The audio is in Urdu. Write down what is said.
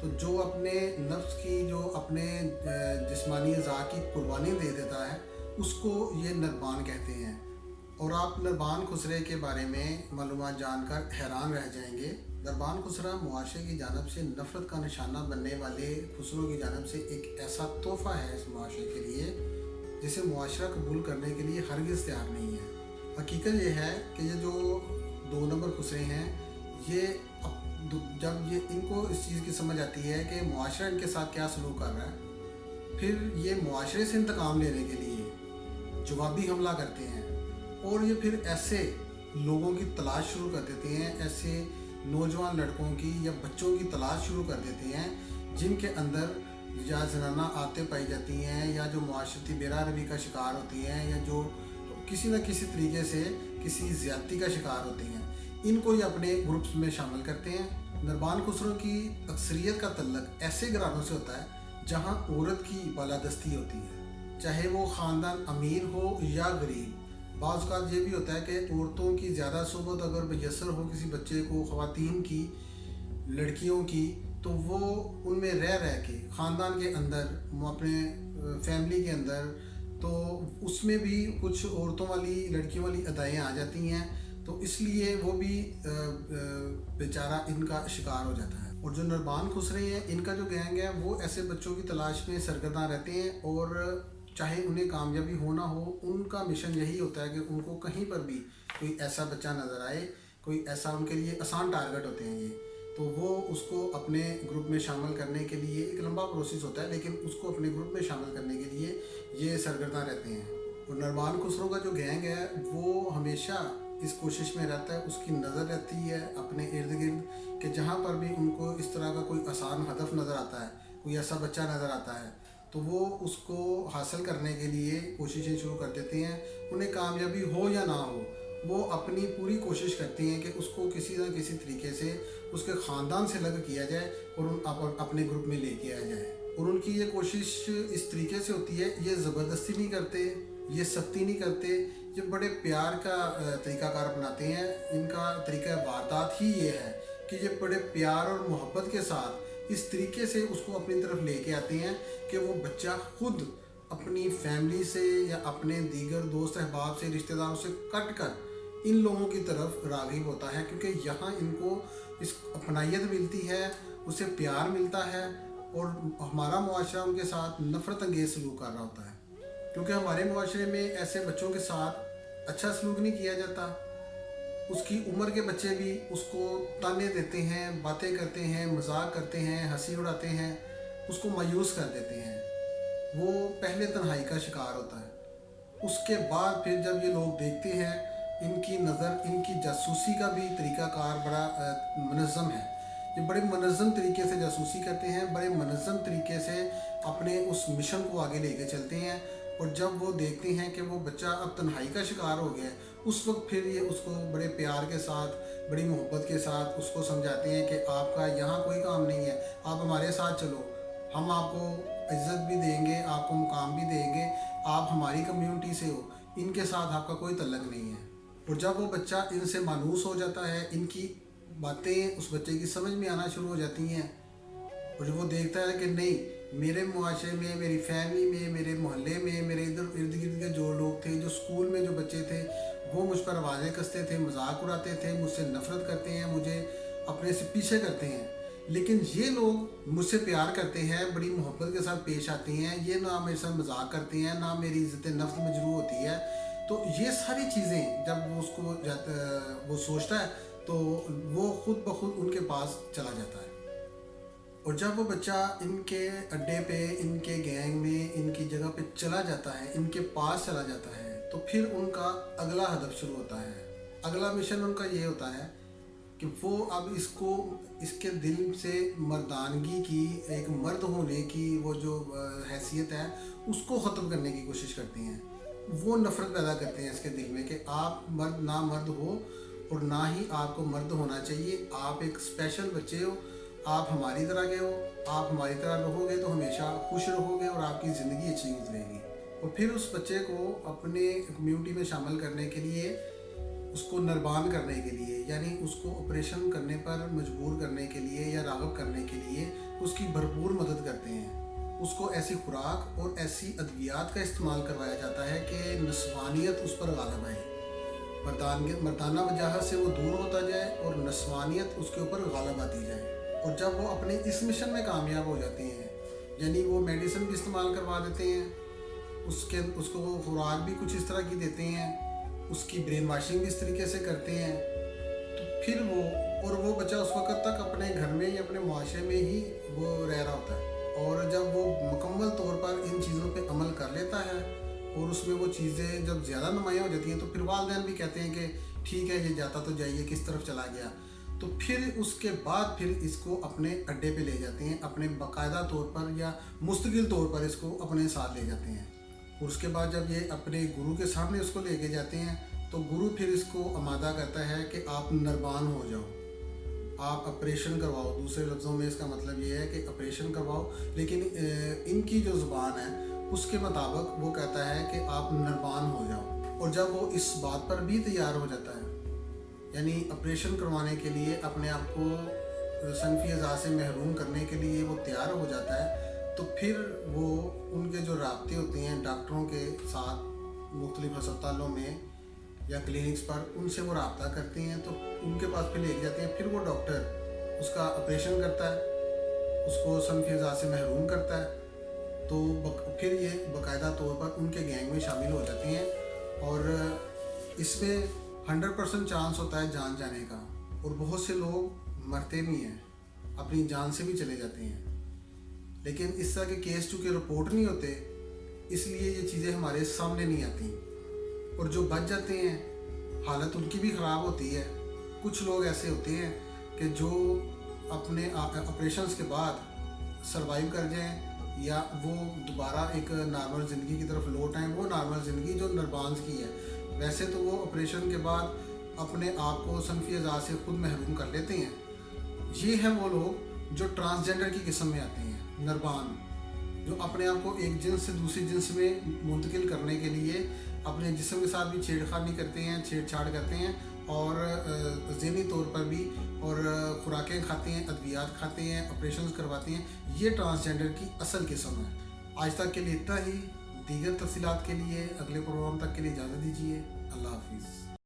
تو جو اپنے نفس کی جو اپنے جسمانی اعضاء کی قربانی دے دیتا ہے اس کو یہ نربان کہتے ہیں۔ اور آپ نربان خسرے کے بارے میں معلومات جان کر حیران رہ جائیں گے۔ نربان خسرا معاشرے کی جانب سے نفرت کا نشانہ بننے والے خسروں کی جانب سے ایک ایسا تحفہ ہے اس معاشرے کے لیے جسے معاشرہ قبول کرنے کے لیے ہرگز تیار نہیں ہے۔ حقیقت یہ ہے کہ یہ جو 2 نمبر خسرے ہیں، یہ جب یہ ان کو اس چیز کی سمجھ آتی ہے کہ معاشرہ ان کے ساتھ کیا سلوک کر رہا ہے، پھر یہ معاشرے سے انتقام لینے کے لیے جوابی حملہ کرتے ہیں، اور یہ پھر ایسے لوگوں کی تلاش شروع کر دیتے ہیں، ایسے نوجوان لڑکوں کی یا بچوں کی تلاش شروع کر دیتے ہیں جن کے اندر یا زنانہ عادتیں پائی جاتی ہیں، یا جو معاشرتی بے روی کا شکار ہوتی ہیں، یا جو کسی نہ کسی طریقے سے کسی زیادتی کا شکار ہوتی ہیں، ان کو یہ اپنے گروپس میں شامل کرتے ہیں۔ نربان خسروں کی اکثریت کا تعلق ایسے گھرانوں سے ہوتا ہے جہاں عورت کی بالادستی ہوتی ہے، چاہے وہ خاندان امیر ہو یا غریب۔ بعض اوقات یہ بھی ہوتا ہے کہ عورتوں کی زیادہ صحبت اگر میسر ہو کسی بچے کو، خواتین کی، لڑکیوں کی، تو وہ ان میں رہ کے خاندان کے اندر، اپنے فیملی کے اندر، تو اس میں بھی کچھ عورتوں والی، لڑکیوں والی ادائیں آ جاتی ہیں، تو اس لیے وہ بھی بیچارہ ان کا شکار ہو جاتا ہے۔ اور جو نربان خسرے ہیں، ان کا جو گینگ ہے وہ ایسے بچوں کی تلاش میں سرگرداں رہتے ہیں، اور چاہے انہیں کامیابی ہو نہ ہو، ان کا مشن یہی ہوتا ہے کہ ان کو کہیں پر بھی کوئی ایسا بچہ نظر آئے، کوئی ایسا، ان کے لیے آسان ٹارگٹ ہوتے ہیں یہ، تو وہ اس کو اپنے گروپ میں شامل کرنے کے لیے، ایک لمبا پروسیس ہوتا ہے لیکن اس کو اپنے گروپ میں شامل کرنے کے لیے یہ سرگرداں رہتے ہیں۔ اور نربان خسروں کا جو گینگ ہے وہ ہمیشہ اس کوشش میں رہتا ہے، اس کی نظر رہتی ہے اپنے ارد گرد کہ جہاں پر بھی ان کو اس طرح کا کوئی آسان ہدف نظر آتا ہے، کوئی ایسا بچہ نظر آتا ہے، تو وہ اس کو حاصل کرنے کے لیے کوششیں شروع کر دیتے ہیں۔ انہیں کامیابی ہو یا نہ ہو، وہ اپنی پوری کوشش کرتے ہیں کہ اس کو کسی نہ کسی طریقے سے اس کے خاندان سے الگ کیا جائے اور اپنے گروپ میں لے کے آیا جائے۔ اور ان کی یہ کوشش اس طریقے سے ہوتی ہے، یہ زبردستی نہیں کرتے، یہ سختی نہیں کرتے، یہ بڑے پیار کا طریقہ کار اپناتے ہیں۔ ان کا طریقہ واردات ہی یہ ہے کہ یہ بڑے پیار اور محبت کے ساتھ اس طریقے سے اس کو اپنی طرف لے کے آتے ہیں کہ وہ بچہ خود اپنی فیملی سے یا اپنے دیگر دوست احباب سے، رشتہ داروں سے کٹ کر ان لوگوں کی طرف راغب ہوتا ہے، کیونکہ یہاں ان کو اس اپنائیت ملتی ہے، اسے پیار ملتا ہے، اور ہمارا معاشرہ ان کے ساتھ نفرت انگیز سلوک کر رہا ہوتا ہے، کیونکہ ہمارے معاشرے میں ایسے بچوں کے ساتھ اچھا سلوک نہیں کیا جاتا۔ اس کی عمر کے بچے بھی اس کو تانے دیتے ہیں، باتیں کرتے ہیں، مذاق کرتے ہیں، ہنسی اڑاتے ہیں، اس کو مایوس کر دیتے ہیں۔ وہ پہلے تنہائی کا شکار ہوتا ہے، اس کے بعد پھر جب یہ لوگ دیکھتے ہیں، ان کی نظر، ان کی جاسوسی کا بھی طریقہ کار بڑا منظم ہے۔ یہ بڑے منظم طریقے سے جاسوسی کرتے ہیں، بڑے منظم طریقے سے اپنے اس مشن کو آگے لے کے چلتے ہیں، اور جب وہ دیکھتے ہیں کہ وہ بچہ اب تنہائی کا شکار ہو گیا ہے، اس وقت پھر یہ اس کو بڑے پیار کے ساتھ، بڑی محبت کے ساتھ اس کو سمجھاتے ہیں کہ آپ کا یہاں کوئی کام نہیں ہے، آپ ہمارے ساتھ چلو، ہم آپ کو عزت بھی دیں گے، آپ کو مقام بھی دیں گے، آپ ہماری کمیونٹی سے ہو، ان کے ساتھ آپ کا کوئی تعلق نہیں ہے۔ اور جب وہ بچہ ان سے مانوس ہو جاتا ہے، ان کی باتیں اس بچے کی سمجھ میں آنا شروع ہو جاتی ہیں، اور جب وہ دیکھتا ہے کہ نہیں، میرے معاشرے میں، میری فیملی میں، میرے محلے میں، میرے ادھر ارد گرد کے جو لوگ تھے، جو اسکول میں جو بچے تھے، وہ مجھ پر آوازیں کستے تھے، مذاق اڑاتے تھے، مجھ سے نفرت کرتے ہیں، مجھے اپنے سے پیچھے کرتے ہیں، لیکن یہ لوگ مجھ سے پیار کرتے ہیں، بڑی محبت کے ساتھ پیش آتے ہیں، یہ نہ میرے ساتھ مذاق کرتے ہیں، نہ میری عزت نفس مجروح ہوتی ہے۔ تو یہ ساری چیزیں جب وہ اس کو وہ سوچتا ہے تو وہ خود بخود ان کے پاس چلا جاتا ہے۔ اور جب وہ بچہ ان کے اڈے پہ، ان کے گینگ میں، ان کی جگہ پہ چلا جاتا ہے، ان کے پاس چلا جاتا ہے، تو پھر ان کا اگلا ہدف شروع ہوتا ہے، اگلا مشن ان کا یہ ہوتا ہے کہ وہ اب اس کے دل سے مردانگی کی، ایک مرد ہونے کی وہ جو حیثیت ہے، اس کو ختم کرنے کی کوشش کرتے ہیں۔ وہ نفرت پیدا کرتے ہیں اس کے دل میں کہ آپ مرد نہ مرد ہو، اور نہ ہی آپ کو مرد ہونا چاہیے، آپ ایک اسپیشل بچے ہو، آپ ہماری طرح کے ہو، آپ ہماری طرح رہو گے تو ہمیشہ خوش رہو گے اور آپ کی زندگی اچھی گزرے گی۔ اور پھر اس بچے کو اپنے کمیونٹی میں شامل کرنے کے لیے، اس کو نربان کرنے کے لیے، یعنی اس کو آپریشن کرنے پر مجبور کرنے کے لیے یا راغب کرنے کے لیے اس کی بھرپور مدد کرتے ہیں. اس کو ایسی خوراک اور ایسی ادویات کا استعمال کروایا جاتا ہے کہ نسوانیت اس پر غالب آئے، مردانہ وجاہت سے وہ دور ہوتا جائے اور نسوانیت اس کے اوپر غالب آتی جائے. اور جب وہ اپنے اس مشن میں کامیاب ہو جاتے ہیں، یعنی وہ میڈیسن بھی استعمال کروا دیتے ہیں، اس کو وہ خوراک بھی کچھ اس طرح کی دیتے ہیں، اس کی برین واشنگ بھی اس طریقے سے کرتے ہیں، تو پھر وہ بچہ اس وقت تک اپنے گھر میں یا اپنے معاشرے میں ہی وہ رہ رہا ہوتا ہے. اور جب وہ مکمل طور پر ان چیزوں پہ عمل کر لیتا ہے اور اس میں وہ چیزیں جب زیادہ نمایاں ہو جاتی ہیں، تو پھر والدین بھی کہتے ہیں کہ ٹھیک ہے یہ جاتا تو جائیے، کس طرف چلا گیا. تو پھر اس کے بعد پھر اس کو اپنے اڈے پہ لے جاتے ہیں، اپنے باقاعدہ طور پر یا مستقل طور پر اس کو اپنے ساتھ لے جاتے ہیں. اور اس کے بعد جب یہ اپنے گرو کے سامنے اس کو لے کے جاتے ہیں تو گرو پھر اس کو آمادہ کرتا ہے کہ آپ نربان ہو جاؤ، آپ آپریشن کرواؤ. دوسرے لفظوں میں اس کا مطلب یہ ہے کہ آپریشن کرواؤ، لیکن ان کی جو زبان ہے اس کے مطابق وہ کہتا ہے کہ آپ نربان ہو جاؤ. اور جب وہ اس بات پر بھی تیار ہو جاتا ہے، یعنی آپریشن کروانے کے لیے اپنے آپ کو صنفی اعضاء سے محروم کرنے کے لیے وہ تیار ہو جاتا ہے، تو پھر وہ ان کے جو رابطے ہوتے ہیں ڈاکٹروں کے ساتھ مختلف ہسپتالوں میں یا کلینکس پر، ان سے وہ رابطہ کرتے ہیں. تو ان کے پاس پھر لے جاتے ہیں، پھر وہ ڈاکٹر اس کا آپریشن کرتا ہے، اس کو صنفی اعضاء سے محروم کرتا ہے. تو پھر یہ باقاعدہ طور پر ان کے گینگ میں شامل ہو جاتے ہیں. اور اس میں 100% چانس ہوتا ہے جان جانے کا، اور بہت سے لوگ مرتے بھی ہیں، اپنی جان سے بھی چلے جاتے ہیں. لیکن اس طرح کے کیس چونکہ رپورٹ نہیں ہوتے، اس لیے یہ چیزیں ہمارے سامنے نہیں آتی. اور جو بچ جاتے ہیں حالت ان کی بھی خراب ہوتی ہے. کچھ لوگ ایسے ہوتے ہیں کہ جو اپنے آپریشنز کے بعد سروائیو کر جائیں یا وہ دوبارہ ایک نارمل زندگی کی طرف لوٹ آئیں، وہ نارمل زندگی جو نربانز کی ہے. ویسے تو وہ آپریشن کے بعد اپنے آپ کو صنفی اعضاء سے خود محروم کر لیتے ہیں. یہ ہیں وہ لوگ جو ٹرانسجنڈر کی قسم میں آتے ہیں، نربان، جو اپنے آپ کو ایک جنس سے دوسری جنس میں منتقل کرنے کے لیے اپنے جسم کے ساتھ بھی چھیڑ خانی کرتے ہیں، چھیڑ چھاڑ کرتے ہیں، اور ذہنی طور پر بھی، اور خوراکیں کھاتے ہیں، ادویات کھاتے ہیں، آپریشنز کرواتے ہیں. یہ ٹرانسجنڈر کی اصل قسم ہے. آج تک کے لیے اتنا ہی. دیگر تفصیلات کے لیے اگلے پروگرام تک کے لیے اجازت دیجیے. اللہ حافظ.